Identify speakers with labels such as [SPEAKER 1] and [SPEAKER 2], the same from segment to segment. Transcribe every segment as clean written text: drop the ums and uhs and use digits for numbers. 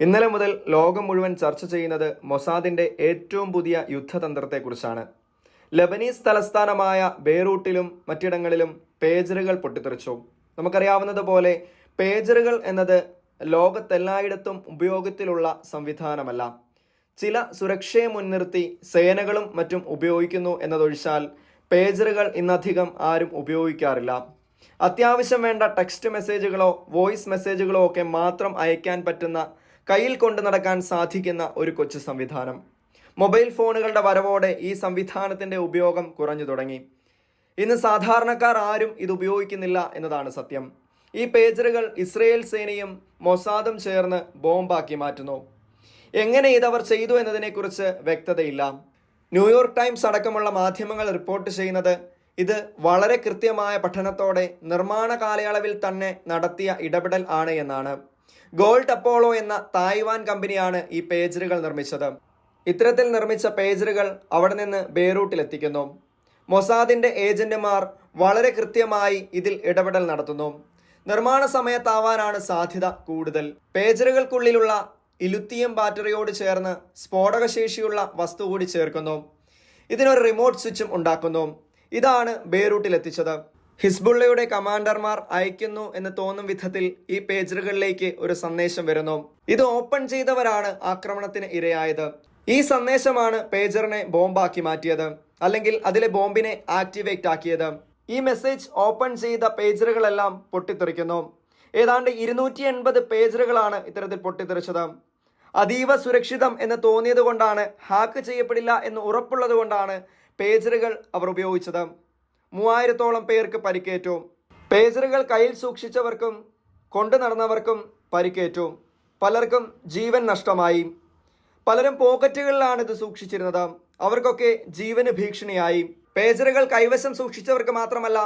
[SPEAKER 1] ഇന്നലെ മുതൽ ലോകം മുഴുവൻ ചർച്ച ചെയ്യുന്നത് മൊസാദിന്റെ ഏറ്റവും പുതിയ യുദ്ധതന്ത്രത്തെക്കുറിച്ചാണ്. ലബനീസ് തലസ്ഥാനമായ ബെയ്റൂട്ടിലും മറ്റിടങ്ങളിലും പേജറുകൾ പൊട്ടിത്തെറിച്ചു. നമുക്കറിയാവുന്നതുപോലെ പേജറുകൾ എന്നത് ലോകത്തെല്ലായിടത്തും ഉപയോഗത്തിലുള്ള സംവിധാനമല്ല. ചില സുരക്ഷയെ മുൻനിർത്തി സേനകളും മറ്റും ഉപയോഗിക്കുന്നു എന്നതൊഴിച്ചാൽ പേജറുകൾ ഇന്നധികം ആരും ഉപയോഗിക്കാറില്ല. അത്യാവശ്യം വേണ്ട ടെക്സ്റ്റ് മെസ്സേജുകളോ വോയിസ് മെസ്സേജുകളോ ഒക്കെ മാത്രം അയക്കാൻ പറ്റുന്ന, കയ്യിൽ കൊണ്ടു നടക്കാൻ സാധിക്കുന്ന ഒരു കൊച്ചു സംവിധാനം. മൊബൈൽ ഫോണുകളുടെ വരവോടെ ഈ സംവിധാനത്തിൻ്റെ ഉപയോഗം കുറഞ്ഞു തുടങ്ങി. ഇന്ന് സാധാരണക്കാർ ആരും ഇത് ഉപയോഗിക്കുന്നില്ല എന്നതാണ് സത്യം. ഈ പേജറുകൾ ഇസ്രയേൽ സേനയും മൊസാദും ചേർന്ന് ബോംബാക്കി മാറ്റുന്നു. എങ്ങനെ ഇതവർ ചെയ്തു എന്നതിനെക്കുറിച്ച് വ്യക്തതയില്ല. ന്യൂയോർക്ക് ടൈംസ് അടക്കമുള്ള മാധ്യമങ്ങൾ റിപ്പോർട്ട് ചെയ്യുന്നത് ഇത് വളരെ കൃത്യമായ പഠനത്തോടെ നിർമ്മാണ കാലയളവിൽ തന്നെ നടത്തിയ ഇടപെടൽ ആണ് എന്നാണ്. ഗോൾഡ് അപ്പോളോ എന്ന തായ്വാൻ കമ്പനിയാണ് ഈ പേജറുകൾ നിർമ്മിച്ചത്. ഇത്തരത്തിൽ നിർമ്മിച്ച പേജറുകൾ അവിടെ നിന്ന് ബെയ്റൂട്ടിലെത്തിക്കുന്നു. മൊസാദിന്റെ ഏജന്റുമാർ വളരെ കൃത്യമായി ഇതിൽ ഇടപെടൽ നടത്തുന്നു. നിർമ്മാണ സമയത്താവാനാണ് സാധ്യത കൂടുതൽ. പേജറുകൾക്കുള്ളിലുള്ള ഇലുത്തിയം ബാറ്ററിയോട് ചേർന്ന് സ്ഫോടകശേഷിയുള്ള വസ്തു കൂടി ചേർക്കുന്നു. ഇതിനൊരു റിമോട്ട് സ്വിച്ചും ഉണ്ടാക്കുന്നു. ഇതാണ് ബെയ്റൂട്ടിലെത്തിച്ചത്. ഹിസ്ബുള്ളയുടെ കമാൻഡർമാർ അയക്കുന്നു എന്ന് തോന്നും വിധത്തിൽ ഈ പേജറുകളിലേക്ക് ഒരു സന്ദേശം വരുന്നു. ഇത് ഓപ്പൺ ചെയ്തവരാണ് ആക്രമണത്തിന് ഇരയായത്. ഈ സന്ദേശമാണ് പേജറിനെ ബോംബാക്കി മാറ്റിയത്, അല്ലെങ്കിൽ അതിലെ ബോംബിനെ ആക്ടിവേറ്റ് ആക്കിയത്. ഈ മെസ്സേജ് ഓപ്പൺ ചെയ്ത പേജറുകളെല്ലാം പൊട്ടിത്തെറിക്കുന്നു. ഏതാണ്ട് 280 പേജറുകളാണ് ഇത്തരത്തിൽ പൊട്ടിത്തെറിച്ചത്. അതീവ സുരക്ഷിതം എന്ന് തോന്നിയത് കൊണ്ടാണ്, ഹാക്ക് ചെയ്യപ്പെടില്ല എന്ന് ഉറപ്പുള്ളത് കൊണ്ടാണ് പേജറുകൾ അവർ ഉപയോഗിച്ചത്. 3000-ഓളം പേർക്ക് പരിക്കേറ്റു. പേജറുകൾ കയ്യിൽ സൂക്ഷിച്ചവർക്കും കൊണ്ടു നടന്നവർക്കും പരിക്കേറ്റു. പലർക്കും ജീവൻ നഷ്ടമായി. പലരും പോക്കറ്റുകളിലാണ് ഇത് സൂക്ഷിച്ചിരുന്നത്. അവർക്കൊക്കെ ജീവന് ഭീഷണിയായി. പേജറുകൾ കൈവശം സൂക്ഷിച്ചവർക്ക് മാത്രമല്ല,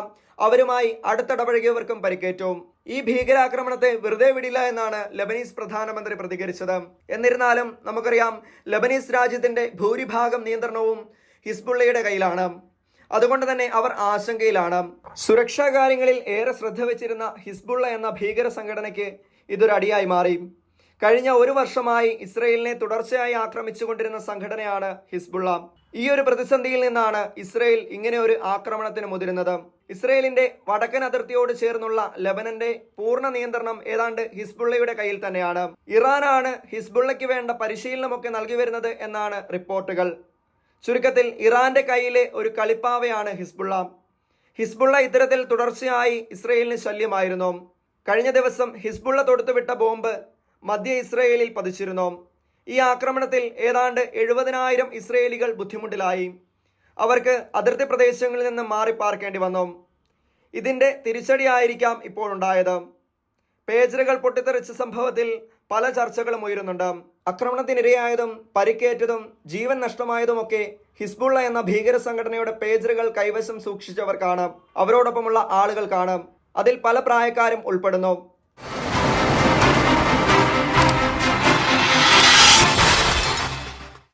[SPEAKER 1] അവരുമായി അടുത്തിടപഴകിയവർക്കും പരിക്കേറ്റു. ഈ ഭീകരാക്രമണത്തെ വെറുതെ വിടില്ല എന്നാണ് ലബനീസ് പ്രധാനമന്ത്രി പ്രതികരിച്ചത്. എന്നിരുന്നാലും നമുക്കറിയാം, ലബനീസ് രാജ്യത്തിന്റെ ഭൂരിഭാഗം നിയന്ത്രണവും ഹിസ്ബുള്ളയുടെ കയ്യിലാണ്. അതുകൊണ്ട് തന്നെ അവർ ആശങ്കയിലാണ്. സുരക്ഷാ കാര്യങ്ങളിൽ ഏറെ ശ്രദ്ധ വെച്ചിരുന്ന ഹിസ്ബുള്ള എന്ന ഭീകര സംഘടനയ്ക്ക് ഇതൊരു അടിയായി മാറി. കഴിഞ്ഞ ഒരു വർഷമായി ഇസ്രയേലിനെ തുടർച്ചയായി ആക്രമിച്ചുകൊണ്ടിരുന്ന സംഘടനയാണ് ഹിസ്ബുള്ള. ഈ ഒരു പ്രതിസന്ധിയിൽ നിന്നാണ് ഇസ്രയേൽ ഇങ്ങനെ ഒരു ആക്രമണത്തിന് മുതിരുന്നത്. ഇസ്രയേലിന്റെ വടക്കൻ അതിർത്തിയോട് ചേർന്നുള്ള ലെബനന്റെ പൂർണ്ണ നിയന്ത്രണം ഏതാണ്ട് ഹിസ്ബുള്ളയുടെ കയ്യിൽ തന്നെയാണ്. ഇറാനാണ് ഹിസ്ബുള്ളയ്ക്ക് വേണ്ട പരിശീലനമൊക്കെ നൽകി വരുന്നത് എന്നാണ് റിപ്പോർട്ടുകൾ. ചുരുക്കത്തിൽ ഇറാന്റെ കയ്യിലെ ഒരു കളിപ്പാവയാണ് ഹിസ്ബുള്ള. ഹിസ്ബുള്ള ഇത്തരത്തിൽ തുടർച്ചയായി ഇസ്രയേലിന് ശല്യമായിരുന്നു. കഴിഞ്ഞ ദിവസം ഹിസ്ബുള്ള തൊടുത്തുവിട്ട ബോംബ് മധ്യ ഇസ്രയേലിൽ പതിച്ചിരുന്നു. ഈ ആക്രമണത്തിൽ ഏതാണ്ട് 70,000 ഇസ്രയേലികൾ ബുദ്ധിമുട്ടിലായി. അവർക്ക് അതിർത്തി പ്രദേശങ്ങളിൽ നിന്ന് മാറി പാർക്കേണ്ടി വന്നു. ഇതിന്റെ തിരിച്ചടിയായിരിക്കാം ഇപ്പോഴുണ്ടായത്. പേജറുകൾ പൊട്ടിത്തെറിച്ച സംഭവത്തിൽ പല ചർച്ചകളും ഉയരുന്നുണ്ട്. ആക്രമണത്തിനിരയായതും പരിക്കേറ്റതും ജീവൻ നഷ്ടമായതുമൊക്കെ ഹിസ്ബുള്ള എന്ന ഭീകര സംഘടനയുടെ പേജറുകൾ കൈവശം സൂക്ഷിച്ചവർക്കാണ്, അവരോടൊപ്പമുള്ള ആളുകൾക്കാണ്. അതിൽ പല പ്രായക്കാരും ഉൾപ്പെടുന്നു.